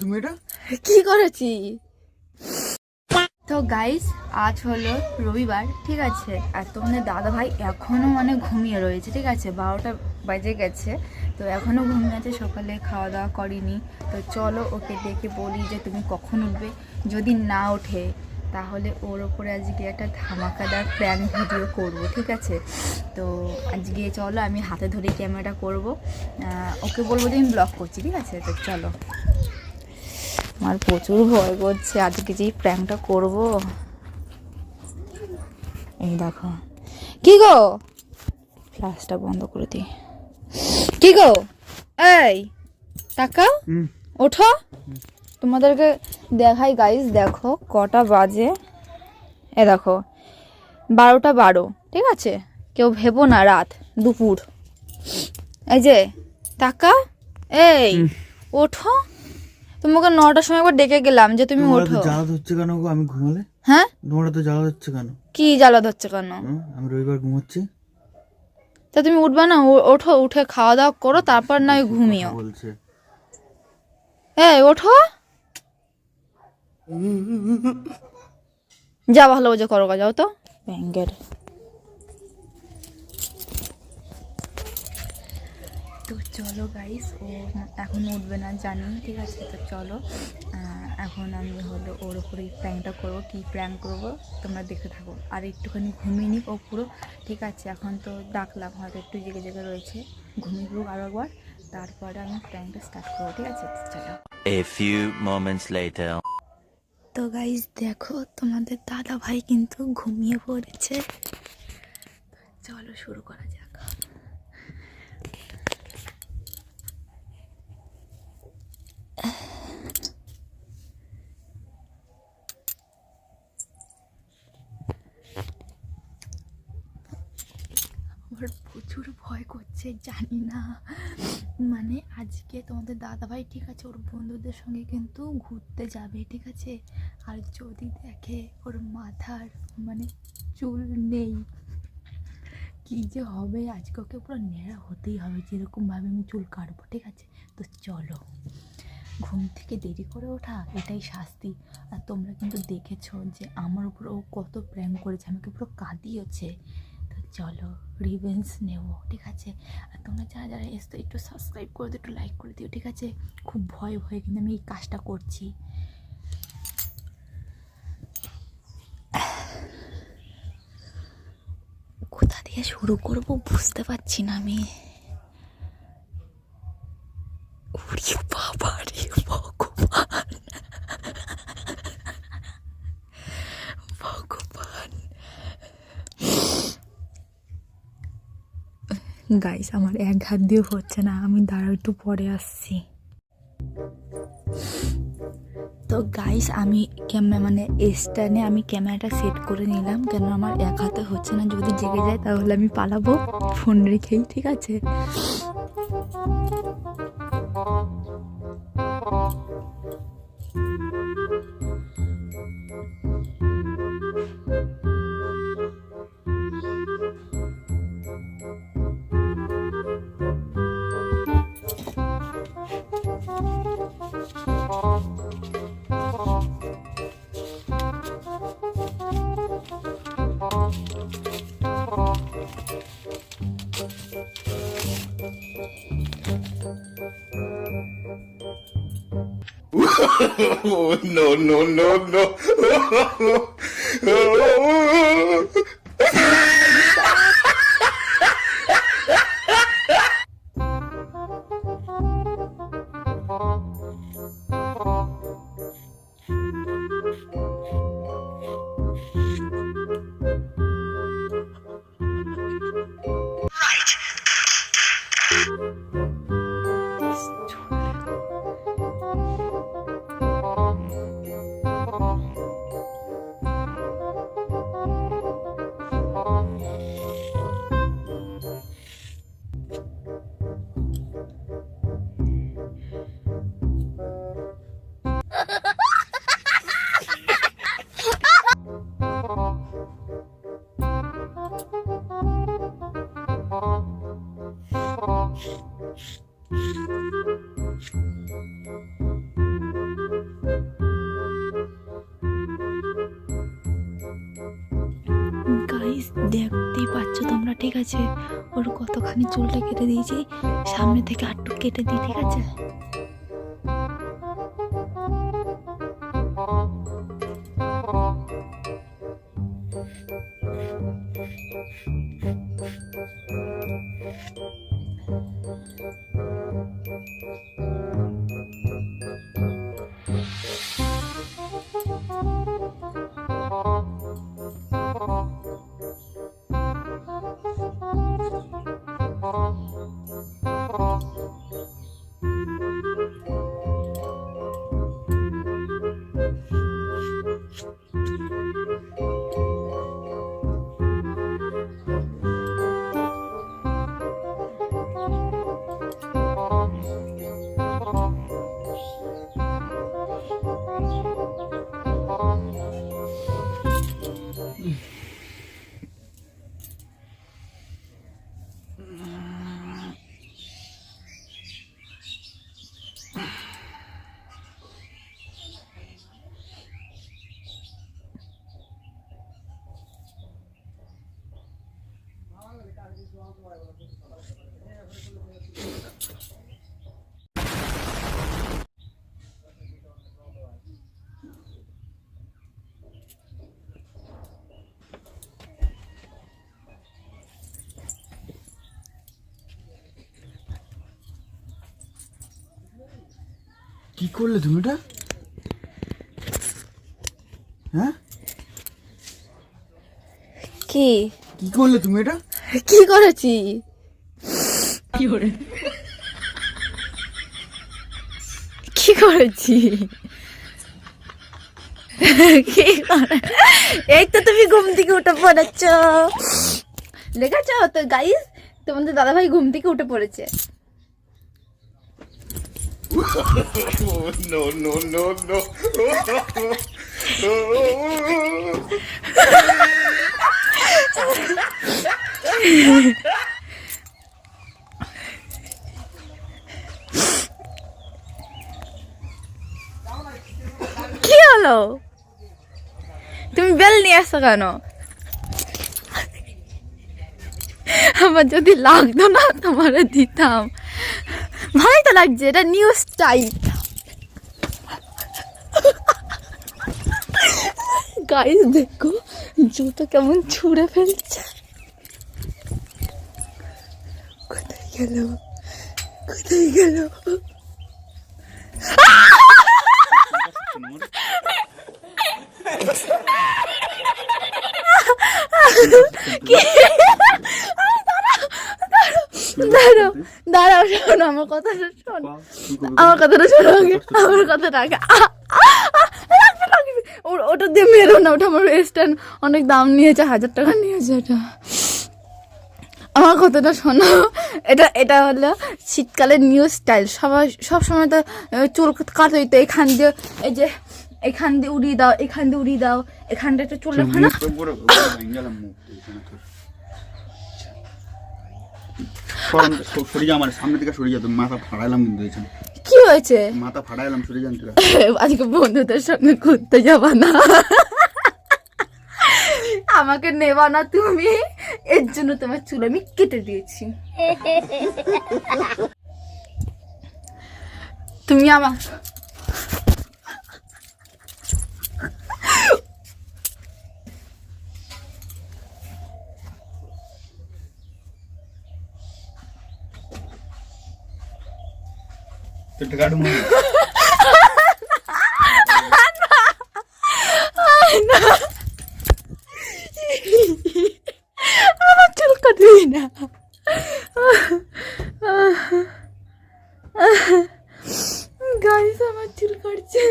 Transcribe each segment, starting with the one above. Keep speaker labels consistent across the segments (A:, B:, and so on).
A: তুমি এটা
B: কি করেছি? তো গাইস, আজ হলো রবিবার, ঠিক আছে। আর তোমাদের দাদা ভাই এখনো ঘুমিয়ে রয়েছে, ঠিক আছে। 12টা বাজে গেছে, তো এখনো ঘুমিয়ে আছে। সকালে খাওয়া দাওয়া করিনি। তো চলো ওকে ডেকে বলি যে তুমি কখন উঠবে। যদি না ওঠে তাহলে ওর ওপরে আজকে একটা ধামাকাদার প্র্যাঙ্ক ভিডিও করব, ঠিক আছে। তো আজকে চলো, আমি হাতে ধরে ক্যামেরাটা করব। ওকে বলবো যে আমি ব্লগ করছি, ঠিক আছে। তো চলো, আমার প্রচুর ভয় করছে আজকে যেই প্র্যাঙ্কটা করব। এই দেখো, কি গো, ফ্ল্যাশটা বন্ধ করে দিই। কি গো, এই টাকা ওঠো, তোমাদেরকে দেখাই গাইস। দেখো কটা বাজে, এ দেখো 12টা 12, ঠিক আছে। কেউ ভেবো না রাত দুপুর। এই যে টাকা, এই ওঠো। তোমাকে 9টার সময় একবার ডেকে গেলাম যে তুমি ওঠো।
A: জ্বালা ধরছে কেন গো? আমি ঘুমালে?
B: হ্যাঁ,
A: তোমার তো জ্বালা ধরছে কেন?
B: কি জ্বালা ধরছে কেন?
A: আমি রবিবার ঘুমাচ্ছি।
B: তা তুমি উঠবে না? ওঠো, উঠে খাওয়া দাওয়া করো, তারপর নয় ঘুমিও।
A: বলছে
B: এই ওঠো, যা ভালো বোঝো করো, যাও তো ব্যাঙ্গের। তো চলো গাইস, ও এখন উঠবে না জানি, ঠিক আছে। তো চলো, এখন আমি হলো ওর ওপরেই প্র্যাঙ্কটা করবো। কী প্র্যাঙ্ক করবো তোমরা দেখে থাকো। আর একটুখানি ঘুমিয়ে নিক ও পুরো, ঠিক আছে। এখন তো ডাকলাম, হয়তো একটু জেগে জেগে রয়েছে, ঘুমিয়ে পড়ুক আরও একবার, তারপরে আমি প্র্যাঙ্কটা স্টার্ট করবো, ঠিক আছে। চলো।
C: A few moments later.
B: তো গাইস দেখো, তোমাদের দাদা ভাই কিন্তু ঘুমিয়ে পড়েছে। চলো শুরু করা যাক। আমার প্রচুর ভয় করছে, জানি না। আজকে তোমাদের দাদা ভাই, ঠিক আছে, ওর বন্ধুদের সঙ্গে কিন্তু ঘুরতে যাবে, ঠিক আছে। আর যদি দেখে ওর মাথার চুল নেই, কি যে হবে। আজকে ওকে পুরো ন্যাড়া হতেই হবে, যেরকমভাবে আমি চুল কাটবো, ঠিক আছে। তো চলো, ঘুম থেকে দেরি করে ওঠা এটাই শাস্তি। আর তোমরা কিন্তু দেখেছো যে আমার উপর ও কত প্র্যাঙ্ক করেছে, আমাকে পুরো কাঁদিয়েছে। তো চলো রিভেঞ্জ নেব, ঠিক আছে। আর তোমরা যারা যারা এসছো একটু সাবস্ক্রাইব করে দিও, একটু লাইক করে দিও, ঠিক আছে। খুব ভয়ে ভয়ে কিন্তু আমি এই কাজটা করছি। কোথা দিয়ে শুরু করব বুঝতে পারছি না আমি। ওরে বাবা রে ভগবান, ভগবান। গাইস, আমার এক হাত দিয়ে হচ্ছে না, আমি দাঁড়াও একটু পরে আসছি। তো গাইস, আমি স্ট্যান্ডে আমি ক্যামেরাটা সেট করে নিলাম, কেন আমার এক হাতে হচ্ছে না। যদি জেগে যায় তাহলে আমি পালাবো ফোন রেখেই, ঠিক আছে।
D: Oh, no, no, no, no.
B: আছে, ওর কতখানি চুলটা কেটে দিয়েছি, সামনে থেকে আটটু কেটে দিই, ঠিক আছে?
A: কি করলে তুমি এটা? হ্যাঁ,
B: কি
A: কি করলে তুমি এটা?
B: কি করেছি? কি করেছি? কি করেছি? এই তো তুমি ঘুম থেকে উঠে পড়েছ, দেখেছ তো গাইস, তোমাদের দাদাভাই ঘুম থেকে উঠে পড়েছে।
D: No, no, no, no.
B: কি হলো? তুমি বেল নিয়ে আসছো কেন? আমার যদি লাগতো না তোমার দিতাম। ভালোই তো লাগছে, এটা নিউ স্টাইল। গাইস দেখো জুতো কেমন ছুঁড়ে ফেলছে। কোথায় গেল, কোথায় গেল? দাঁড়াও দাঁড়াও, শোনো আমার কথাটা, শোনো আমার কথাটা, শোনো আগে আমার কথাটা আগে। ওটা দিয়ে মেরো না, ওটা আমার স্ট্যান্ড অনেক দাম নিয়েছে, 1000 টাকা নিয়েছে। এটা আমার কথাটা শোনো, এটা এটা হলো শীতকালের নিউ স্টাইল। সবাই সবসময় তো চুল কাটোই তো, এখান দিয়ে এই যে এখান দিয়ে উড়িয়ে দাও, এখান দিয়ে উড়িয়ে দাও, এখানটা একটু চুল রাখো না।
A: সরে যা, আমার সামনে থেকে সরে যা, তুমি মাথা ফাড়াইলাম কিন্তু এখানে।
B: কি হয়েছে?
A: মাথা ফাড়াইলাম, সরে যান।
B: আজকে বন্ধুদের সঙ্গে ঘুরতে যাবা না, আমাকে নেবা না তুমি, এর জন্য তোমার চুল আমি কেটে দিয়েছি। তুমি আমার আমার চুল কাটবি না। গাইস আমার চুল কাটছে।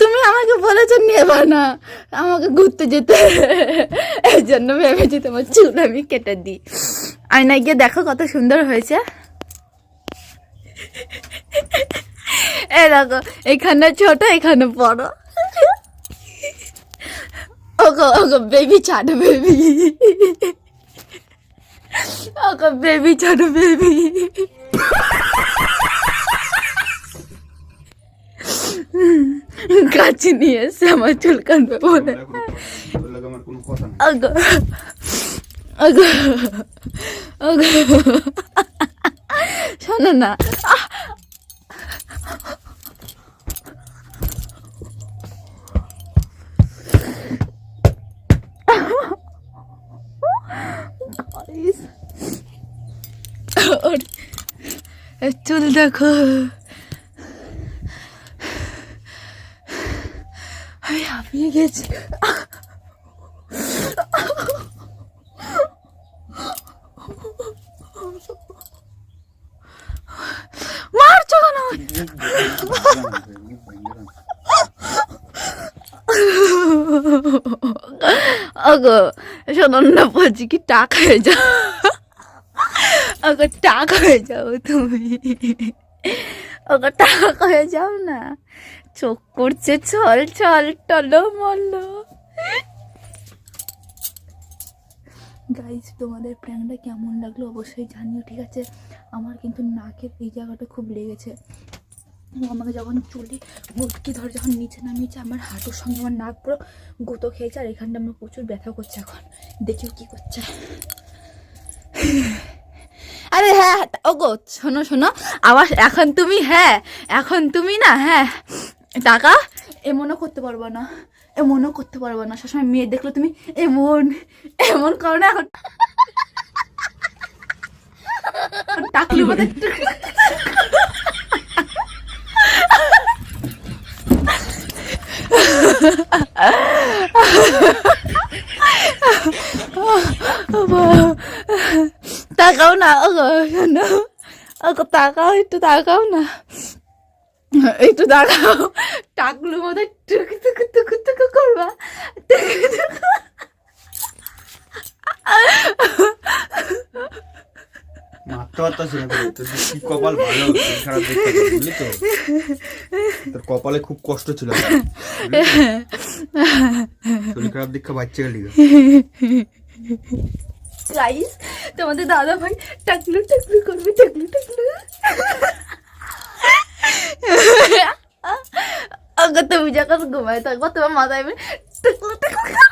B: তুমি আমাকে বলেছো নেবা না আমাকে ঘুরতে যেতে, এই জন্য ভেবেছি তোমার চুল আমি কেটে দিই। আয়নায় গিয়ে দেখো কত সুন্দর হয়েছে। এই দেখো, এখানে ছোট, এখানে বড়। ওগো ওগো বেবি, ছোট বেবি, ওগো বেবি, ছোট বেবি। কাছে নিয়ে এসে আমার চুল কাটবে বলে। ওগো ওগো ওগো শোনো না চুল দেখো আমি হাঁপিয়ে গেছি মারছো কেন ওগো শোনো না বলছি কি টাকা হয়ে যাও ওগো টাকা হয়ে যাও তুমি ওগো টাকা হয়ে যাও না চোখ করছে ছল ছল টলো মলো গাইজ তোমাদের প্র্যাঙ্কটা কেমন লাগলো অবশ্যই জানিও ঠিক আছে আমার কিন্তু নাকের এই জায়গাটা খুব লেগেছে আমাকে যখন চুলি মুটকি ধরে যখন নিচে নামিয়েছে আমার হাঁটুর সঙ্গে আমার নাক পুরো গুঁতো খেয়েছে আর এখানটা আমার প্রচুর ব্যথা করছে এখন দেখিও কি করছে আরে হ্যাঁ ওগো শোনো শোনো আবার এখন তুমি হ্যাঁ এখন তুমি না হ্যাঁ টাকা এমনও করতে পারবো না এমনও করতে পারবো না সবসময় মেয়ে দেখলো তুমি এমন এমন করো না এখন টাকলি বলে তাকাও না ওগো শোনো ওগো তাকাও একটু তাকাও না একটু তাকাও টাকলু মতো টুকু টুকু টুকু টুকু করবা
A: মারতে পারতাছি না তোর কি কপাল ভালো খারাপ দেখতে বুঝলি তো তোর কপালে খুব কষ্ট ছিল শরীর খারাপ দেখে বাচ্চা গেলি
B: গাইস তোমাদের দাদা ভাই টাকলু টাকলু করবে টাকলু টাকলু अगर तुम जगह घुमाए तो तुम्हारे माता में टकलू टकलू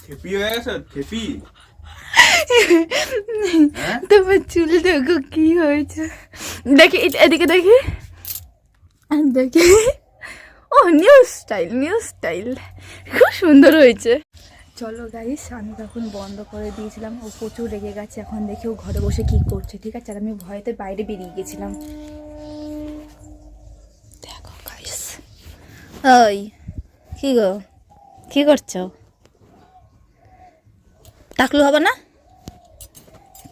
A: খেপি হয়ে গেছে খেপি
B: তোমার চুল দেখো কি হয়েছে দেখি এদিকে দেখি দেখি ও নিউ স্টাইল খুব সুন্দর হয়েছে চলো গাইস আমি তখন বন্ধ করে দিয়েছিলাম ও প্রচুর রেগে গেছে এখন দেখি ও ঘরে বসে কি করছে ঠিক আছে আর আমি ভয়েতে বাইরে বেরিয়ে গেছিলাম দেখো গাইস ওই কি গো কি করছো টাকলু হবে না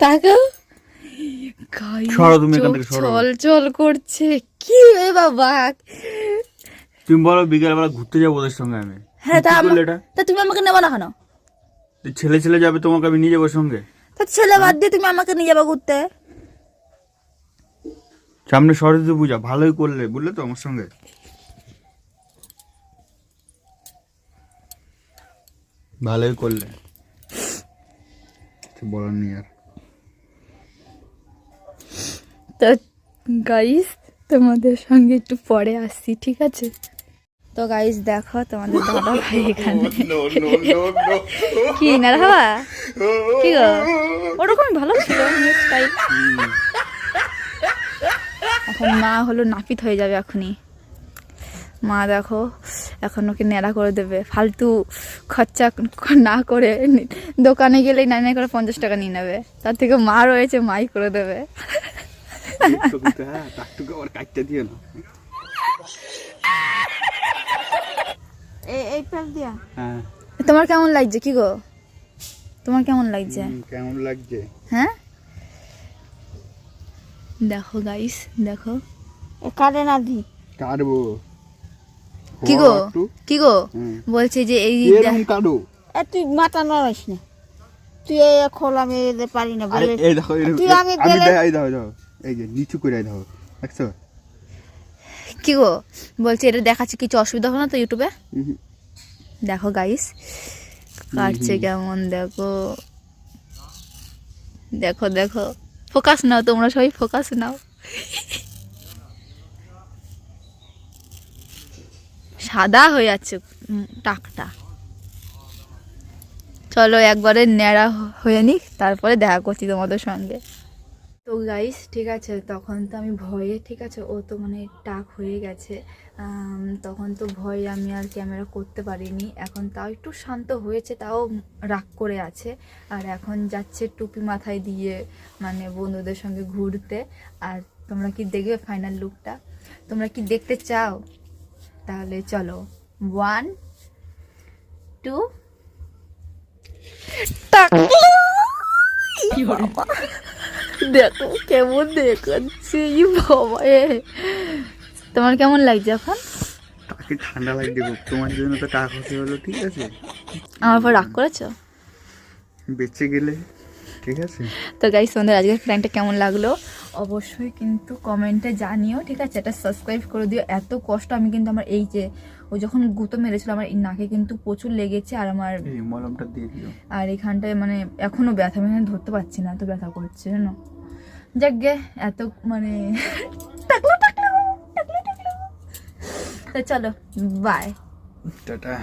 B: তাকাও
A: সরো তুমি এখান থেকে সরো
B: চল চল করছে কি রে বাবা
A: তুমি বলো বিকেলবেলা ঘুরতে যাবো ওদের সঙ্গে আমি
B: হ্যাঁ তা তুমি আমাকে নেবো না কেন
A: ছেলে ছেলে যাবে তোমাকে আমি নিয়ে যাবো সঙ্গে
B: তা ছেলে বাদ দিয়ে তুমি আমাকে নিয়ে যাবো ঘুরতে
A: সামনে সরস্বতী পূজা ভালোই করলে বুঝলে তো আমার সঙ্গে ভালোই করলে বলার নেই আর
B: তো গাইস তোমাদের সঙ্গে একটু পরে আসছি ঠিক আছে তো গাইস দেখো তোমাদের দাদা ভাই এখানে কি না বাবা কি গো ওরকম ভালো ছিল স্টাইল এখন মা হলো নাপিত হয়ে যাবে এখনই মা দেখো এখন ওকে নেড়া করে দেবে ফালতু খরচা না করে দোকানে গেলেই নাই করে 50 টাকা নিয়ে নেবে তার থেকে মা রয়েছে মাই করে দেবে তোমার কেমন লাগছে কি গো তোমার কেমন লাগছে
A: কেমন লাগছে
B: হ্যাঁ দেখো গাইস দেখো
E: কাটে না দি
A: কাটবো
B: কি গো বলছে যে এই
A: কাটু
E: তুই মাথা নড়াইস না তুই খোলা মেরে পারি না বলে
A: এই দেখো
E: তুই আমি
A: এই দাও এই যে নিচু করে দাও দেখছো
B: কি গো বলছে এটা দেখাচ্ছে কিছু অসুবিধা হবে না তো ইউটিউবে দেখো গাইস কাটছে কেমন দেখো দেখো দেখো ফোকাস নাও তোমরা সবাই ফোকাস নাও সাদা হয়ে যাচ্ছে টাকটা চলো একবারে ন্যাড়া হয়ে নিক, তারপরে দেখা করছি তোমাদের সঙ্গে। তো গাইস ঠিক আছে, তখন তো আমি ভয়ে, ঠিক আছে, ও তো মানে টাক হয়ে গেছে, তখন তো ভয়ে আমি আর ক্যামেরা করতে পারিনি। এখন তাও একটু শান্ত হয়েছে, তাও রাগ করে আছে। আর এখন যাচ্ছে টুপি মাথায় দিয়ে মানে বন্ধুদের সঙ্গে ঘুরতে। আর তোমরা কি দেখবে ফাইনাল লুকটা? তোমরা কি দেখতে চাও? তাহলে চলো 1 2 দেখো কেমন দেখাচ্ছে বাবা এ। তোমার কেমন লাগছে এখন?
A: তাকে ঠান্ডা লাগছে খুব, তোমার জন্য তো টাক হতে হলো, ঠিক আছে?
B: আমার উপর রাগ করেছো?
A: বেঁচে গেলে ঠিক আছে।
B: তো গাইস তোমাদের আজকের প্ল্যানটা কেমন লাগলো অবশ্যই কিন্তু কমেন্টে জানিও, ঠিক আছে? এটা সাবস্ক্রাইব করে দিও। এত কষ্ট আমি কিন্তু আমার এই যে ও যখন গুঁতো মেরেছিল আমার এই নাকে কিন্তু প্রচুর লেগেছে, আর আমার
A: এই মলমটা দিয়ে দিও।
B: আর এখানটায় মানে এখনো ব্যথা, আমি এখানে ধরতে পারছি না, এত ব্যথা করছে জানো। যাক গে, এত মানে টাকলো। তো চলো বাই।
A: টাটা।